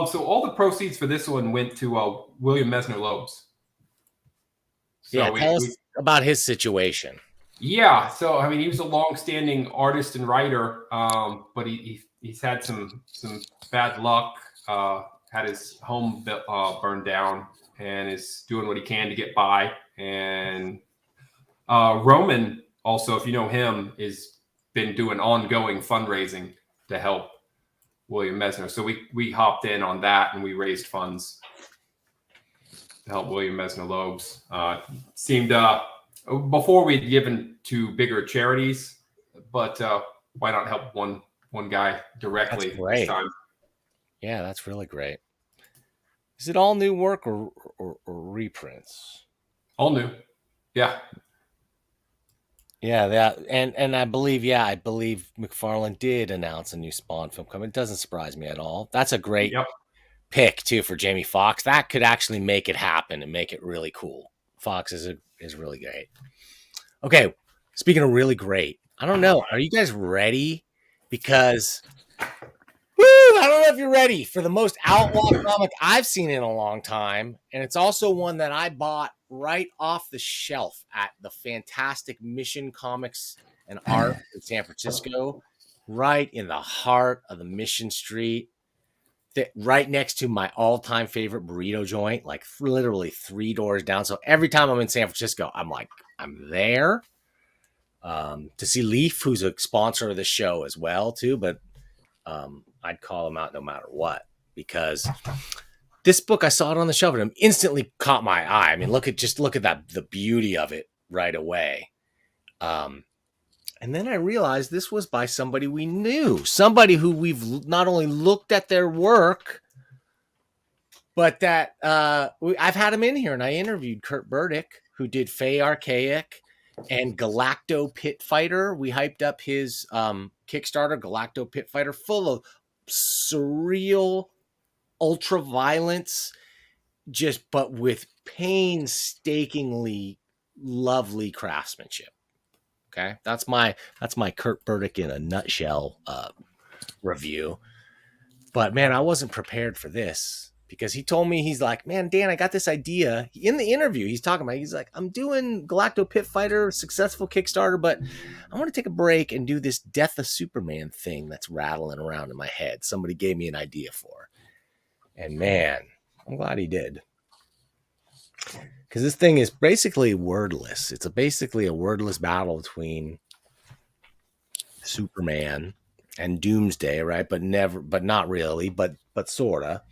D: So all the proceeds for this one went to William Mesner Loebs.
B: So tell us about his situation.
D: Yeah, so I mean, he was a long-standing artist and writer, but he's had some bad luck. Had his home burned down, and is doing what he can to get by. And Roman, also, if you know him, is been doing ongoing fundraising to help William Mesner. So we hopped in on that, and we raised funds to help William Mesner Loebs. Seemed before we'd given to bigger charities, but why not help one guy directly this time?
B: Yeah, that's really great. Is it all new work or reprints?
D: All new. Yeah.
B: Yeah, that and I believe McFarlane did announce a new Spawn film coming. It doesn't surprise me at all. That's a great pick too for Jamie Foxx. That could actually make it happen and make it really cool. Fox is really great. Okay, speaking of really great, I don't know. Are you guys ready? Because I don't know if you're ready for the most outlaw comic I've seen in a long time, and it's also one that I bought right off the shelf at the fantastic Mission Comics and Art in San Francisco, right in the heart of the Mission Street, right next to my all-time favorite burrito joint, like literally 3 doors down. So every time I'm in San Francisco, I'm there to see Leaf, who's a sponsor of the show as well too, but I'd call him out no matter what, because this book, I saw it on the shelf and it instantly caught my eye. I mean, look at that, the beauty of it right away. And then I realized this was by somebody we knew, somebody who we've not only looked at their work, but that I've had him in here, and I interviewed Kurt Burdick, who did Fey Archaic and Galacto Pit Fighter. We hyped up his Kickstarter, Galacto Pit Fighter, full of surreal ultra violence, but with painstakingly lovely craftsmanship. Okay, that's my Kurt Burdick in a nutshell review. But man, I wasn't prepared for this, because he told me, he's like, man, Dan, I got this idea. In the interview, he's talking about, he's like, I'm doing Galacto Pit Fighter, successful Kickstarter, but I want to take a break and do this Death of Superman thing that's rattling around in my head. Somebody gave me an idea for. And man, I'm glad he did. Because this thing is basically wordless. It's basically a wordless battle between Superman and Doomsday, right? But not really, but sorta.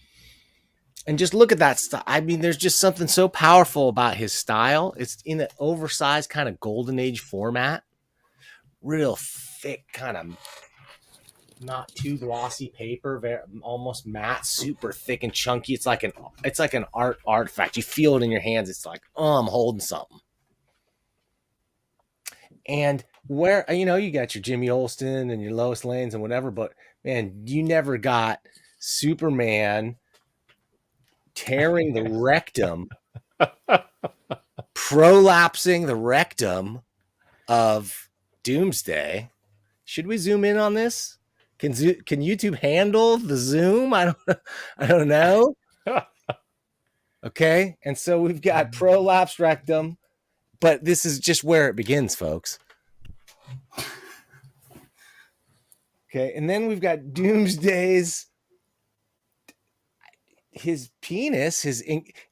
B: And just look at that stuff. I mean, there's just something so powerful about his style. It's in an oversized kind of golden age format, real thick, kind of not too glossy paper, very, almost matte, super thick and chunky. It's like an artifact. You feel it in your hands. It's like, oh, I'm holding something. And where, you got your Jimmy Olsen and your Lois Lanes and whatever, but man, you never got Superman tearing the rectum, prolapsing the rectum of Doomsday. Should we zoom in on this? Can YouTube handle the zoom? I don't know. Okay, and so we've got prolapsed rectum, but this is just where it begins, folks. Okay, and then we've got Doomsday's his penis,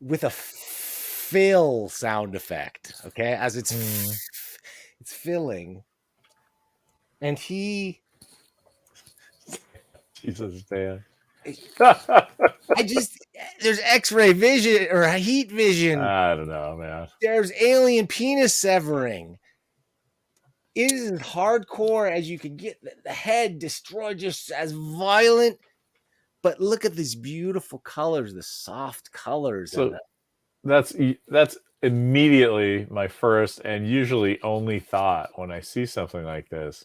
B: with a fill sound effect. Okay, as it's filling, and he.
C: Jesus, Dan.
B: There's X-ray vision or heat vision.
C: I don't know, man.
B: There's alien penis severing. It is as hardcore as you could get. The head destroyed, just as violent. But look at these beautiful colors, the soft colors.
C: So that's immediately my first and usually only thought when I see something like this.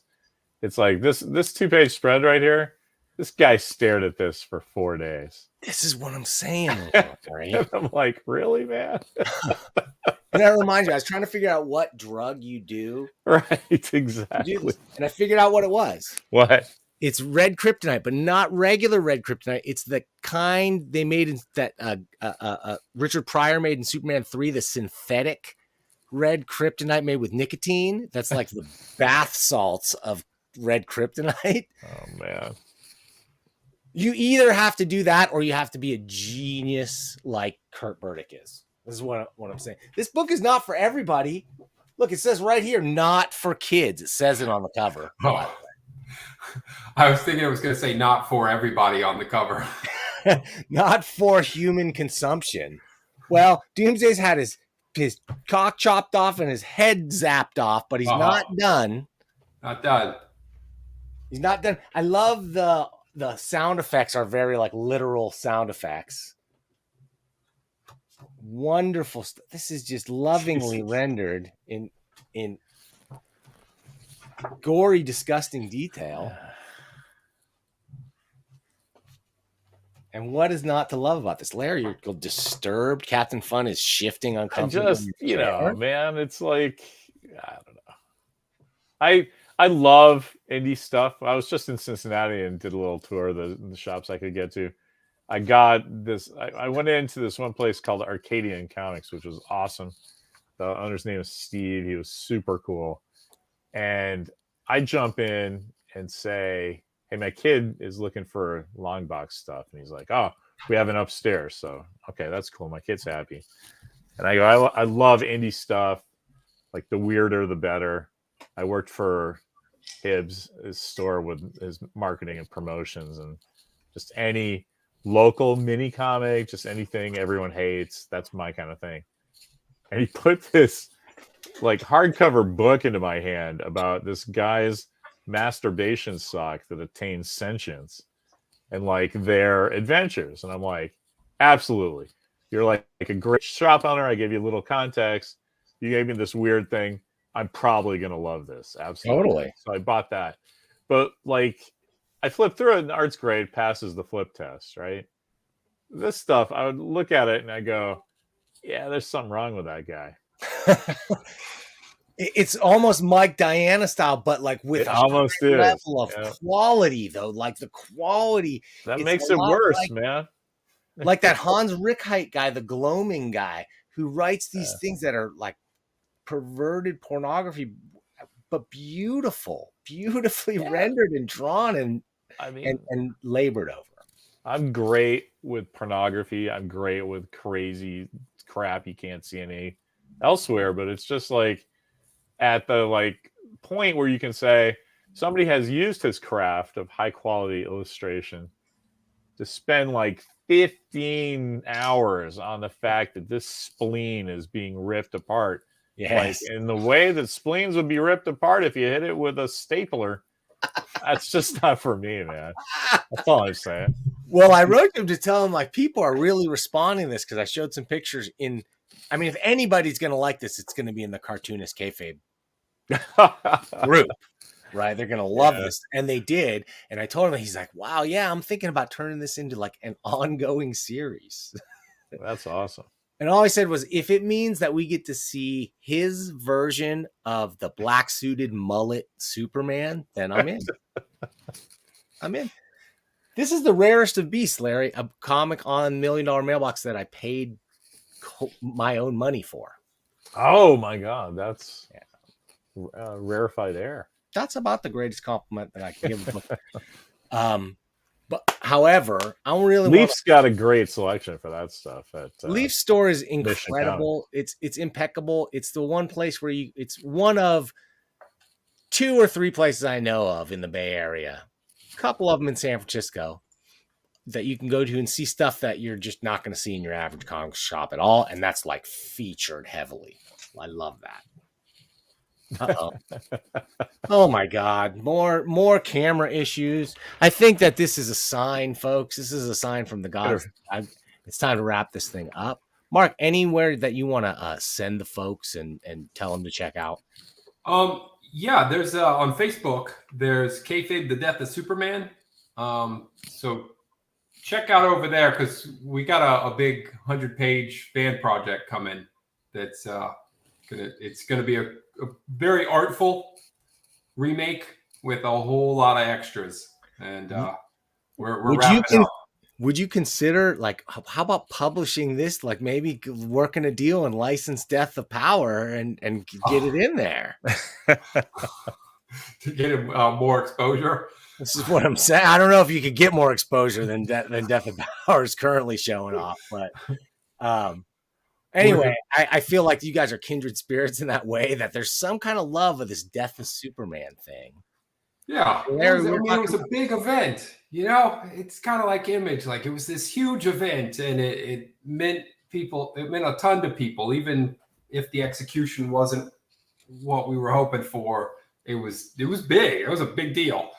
C: It's like this 2-page spread right here. This guy stared at this for 4 days.
B: This is what I'm saying. Right?
C: And I'm like, really, man?
B: And that reminds me, I was trying to figure out what drug you do.
C: Right, exactly.
B: And I figured out what it was.
C: What?
B: It's red kryptonite, but not regular red kryptonite. It's the kind they made in that Richard Pryor made in Superman 3, the synthetic red kryptonite made with nicotine. That's like the bath salts of red kryptonite.
C: Oh, man.
B: You either have to do that or you have to be a genius like Kurt Burdick is. This is what I'm saying. This book is not for everybody. Look, it says right here, not for kids. It says it on the cover.
D: Oh. I was thinking it was going to say not for everybody on the cover.
B: Not for human consumption. Well, Doomsday's had his cock chopped off and his head zapped off, but he's not done.
D: Not done.
B: He's not done. I love the sound effects are very like literal sound effects. Wonderful stuff. This is just lovingly rendered in gory, disgusting detail. And what is not to love about this? Larry, you're disturbed. Captain Fun is shifting uncomfortably.
C: Man, it's like, I don't know. I love indie stuff. I was just in Cincinnati and did a little tour of the shops I could get to. I got this. I went into this one place called Arcadian Comics, which was awesome. The owner's name is Steve. He was super cool. And I jump in and say, hey, my kid is looking for long box stuff. And he's like, oh, we have an upstairs. So, okay, that's cool. My kid's happy. And I go, I love indie stuff. Like the weirder, the better. I worked for Hibbs, his store with his marketing and promotions, and just any local mini comic, just anything everyone hates. That's my kind of thing. And he put this like hardcover book into my hand about this guy's masturbation sock that attains sentience and like their adventures. And I'm like, absolutely. You're like a great shop owner. I gave you a little context. You gave me this weird thing. I'm probably going to love this. Absolutely.
B: Totally.
C: So I bought that. But like, I flipped through it and art's great, passes the flip test, right? this stuff, I would look at it and I go, yeah, there's something wrong with that guy.
B: It's almost Mike Diana style, but like with
C: It
B: a
C: almost
B: high
C: is.
B: level of
C: Yeah.
B: quality, though. Like the quality,
C: That
B: it's
C: makes
B: a
C: it
B: lot
C: worse, man.
B: like that Hans Rickheit guy, the gloaming guy, who writes these things that are like perverted pornography, but beautifully rendered and drawn and
C: I mean,
B: and labored over.
C: I'm great with pornography. I'm great with crazy crap you can't see any elsewhere, but it's just like at the like point where you can say somebody has used his craft of high quality illustration to spend like 15 hours on the fact that this spleen is being ripped apart.
B: Yes.
C: Like in the way that spleens would be ripped apart if you hit it with a stapler. That's just not for me, man. That's all I'm saying.
B: Well, I wrote him to tell him like people are really responding to this because I showed some pictures in. I mean, if anybody's going to like this, it's going to be in the cartoonist kayfabe group, right? They're going to love this, and they did. And I told him, he's like, "Wow, yeah, I'm thinking about turning this into like an ongoing series."
C: That's awesome.
B: And all I said was, if it means that we get to see his version of the black suited mullet Superman, then I'm in. I'm in. This is the rarest of beasts, Larry, a comic on $1 Million Mailbox that I paid my own money for.
C: Oh my God. That's rarefied air.
B: That's about the greatest compliment that I can give a book. But however, I don't really
C: Leaf's got a great selection for that stuff.
B: Leaf store is incredible. It's impeccable. It's the one place where it's one of 2 or 3 places I know of in the Bay Area. A couple of them in San Francisco that you can go to and see stuff that you're just not going to see in your average comic shop at all. And that's like featured heavily. I love that. Uh-oh. Oh my God. More camera issues. I think that this is a sign, folks. This is a sign from the gods. It's time to wrap this thing up. Mark, anywhere that you want to send the folks and tell them to check out?
D: Yeah, there's on Facebook, there's Kayfabe, the Death of Superman. So check out over there because we got a big 100-page fan project coming. That's it's gonna be a very artful remake with a whole lot of extras, and we're wrapping up.
B: Would you consider, like, how about publishing this, like maybe working a deal and license Death of Power and get it in there?
D: To get more exposure?
B: This is what I'm saying. I don't know if you could get more exposure than Death of Power is currently showing off. But anyway, I feel like you guys are kindred spirits in that way, that there's some kind of love of this Death of Superman thing.
D: Yeah, it was a big event. You know, it's kind of like Image. Like, it was this huge event, and it meant people. It meant a ton to people, even if the execution wasn't what we were hoping for. It was big. It was a big deal.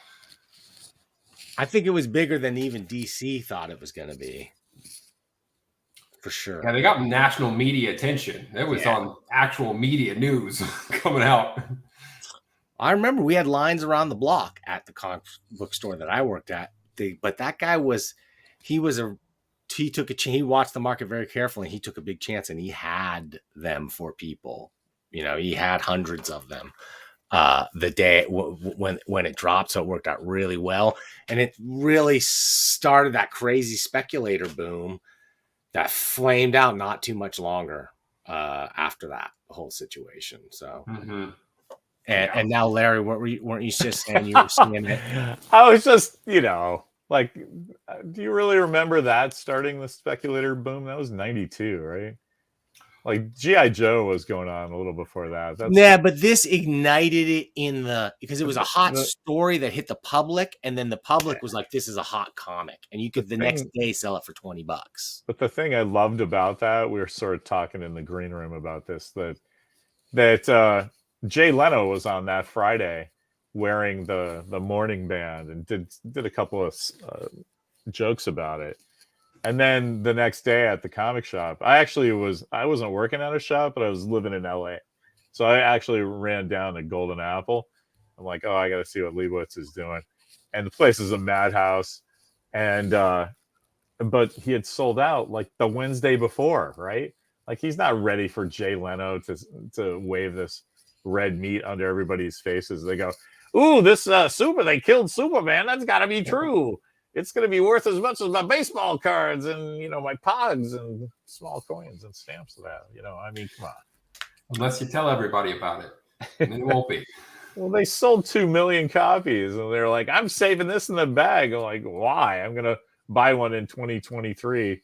B: I think it was bigger than even DC thought it was going to be. For sure.
D: Yeah, they got national media attention. It was on actual media news coming out.
B: I remember we had lines around the block at the comic book store that I worked at. But that guy he watched the market very carefully. And he took a big chance, and he had them for people. You know, he had hundreds of them the day when it dropped. So it worked out really well. And it really started that crazy speculator boom that flamed out not too much longer after that whole situation. So. Mm-hmm. And now, Larry, weren't you just saying you were seeing it?
C: I was just, like, do you really remember that starting the speculator boom? That was 92, right? Like, G.I. Joe was going on a little before that.
B: But this ignited it because it was a hot story that hit the public, and then the public was like, this is a hot comic, and you could next day sell it for $20.
C: But the thing I loved about that, we were sort of talking in the green room about this, that Jay Leno was on that Friday wearing the morning band and did a couple of jokes about it. And then the next day at the comic shop, I wasn't working at a shop, but I was living in LA. So I actually ran down to Golden Apple. I'm like, oh, I got to see what Leibowitz is doing. And the place is a madhouse. And but he had sold out like the Wednesday before, right? Like he's not ready for Jay Leno to wave this red meat under everybody's faces. They go, "Ooh, this they killed Superman. That's got to be true. It's going to be worth as much as my baseball cards and my pogs and small coins and stamps of that." I mean, come on.
D: Unless you tell everybody about it, and it won't be.
C: Well, they sold 2 million copies, and they're like, "I'm saving this in the bag." I'm like, "Why? I'm going to buy one in 2023."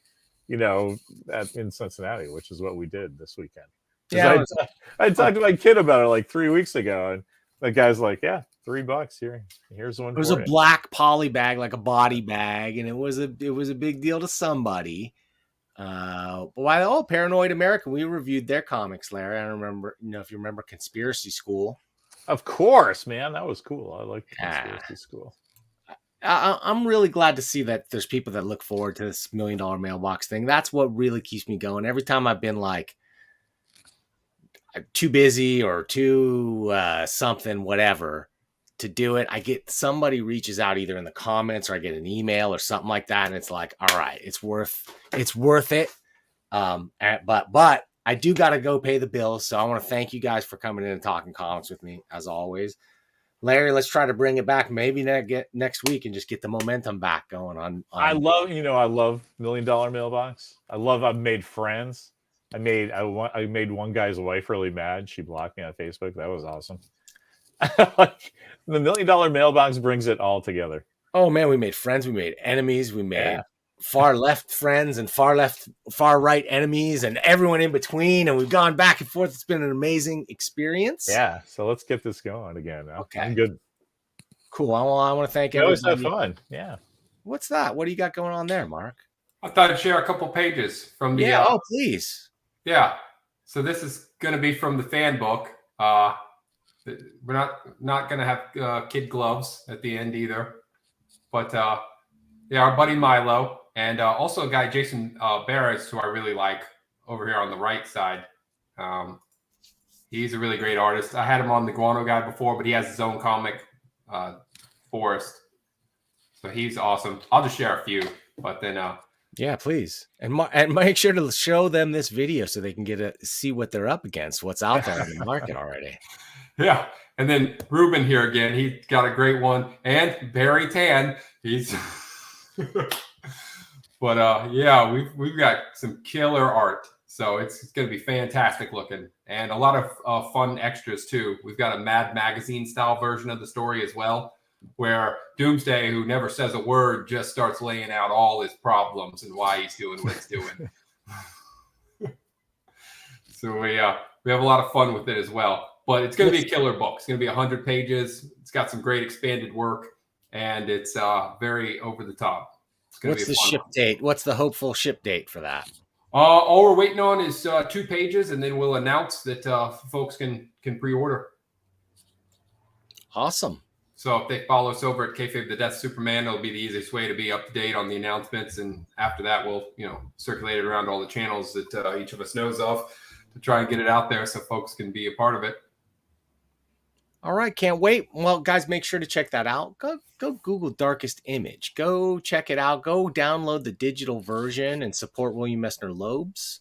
C: In Cincinnati, which is what we did this weekend. Yeah, I talked to my kid about it like 3 weeks ago, and the guy's like, "Yeah, $3 here. Here's one."
B: It was a black poly bag, like a body bag, and it was a big deal to somebody. Paranoid American, we reviewed their comics, Larry. I don't remember, if you remember Conspiracy School.
C: Of course, man, that was cool. I like Conspiracy School.
B: I'm really glad to see that there's people that look forward to this $1 million mailbox thing. That's what really keeps me going. Every time I've been like too busy or too something, whatever, to do it, I get somebody reaches out either in the comments or I get an email or something like that, and it's like, all right, it's worth it. But I do got to go pay the bills, so I want to thank you guys for coming in and talking comics with me as always. Larry, let's try to bring it back maybe next week and just get the momentum back going on.
C: I love $1 million mailbox. I've made friends. I made one guy's wife really mad. She blocked me on Facebook. That was awesome. Like the $1 million mailbox brings it all together.
B: Oh man, we made friends, we made enemies, we made far left friends and far right enemies and everyone in between, and we've gone back and forth. It's been an amazing experience.
C: Yeah, so let's get this going again.
B: Okay,
C: I'm good.
B: Cool. I want to thank everybody.
C: It was so fun. Yeah.
B: What's that? What do you got going on there, Mark?
D: I thought I'd share a couple pages from the.
B: Yeah. Please.
D: Yeah. So this is going to be from the fan book. We're not going to have kid gloves at the end either, but our buddy Milo. And also a guy, Jason Barris, who I really like over here on the right side. He's a really great artist. I had him on the Guano Guy before, but he has his own comic, Forest. So he's awesome. I'll just share a few, but then...
B: yeah, please. And make sure to show them this video so they can see what they're up against, what's out there in the market already.
D: Yeah. And then Ruben here again. He got a great one. And Barry Tan. He's... But we've got some killer art, so it's going to be fantastic looking, and a lot of fun extras too. We've got a Mad Magazine style version of the story as well, where Doomsday, who never says a word, just starts laying out all his problems and why he's doing what he's doing. So we have a lot of fun with it as well. But it's going to be a killer book. It's going to be 100 pages. It's got some great expanded work, and it's very over the top.
B: What's the ship date? What's the hopeful ship date for that?
D: All we're waiting on is 2 pages, and then we'll announce that folks can pre-order.
B: Awesome.
D: So if they follow us over at Kayfabe the Death Superman, it'll be the easiest way to be up to date on the announcements. And after that, we'll circulate it around all the channels that each of us knows of to try and get it out there so folks can be a part of it.
B: All right, can't wait. Well, guys, make sure to check that out. Go Google Darkest Image. Go check it out. Go download the digital version and support William Messner Loebs.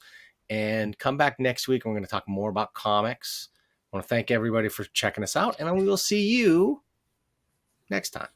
B: And come back next week. We're going to talk more about comics. I want to thank everybody for checking us out, and we will see you next time.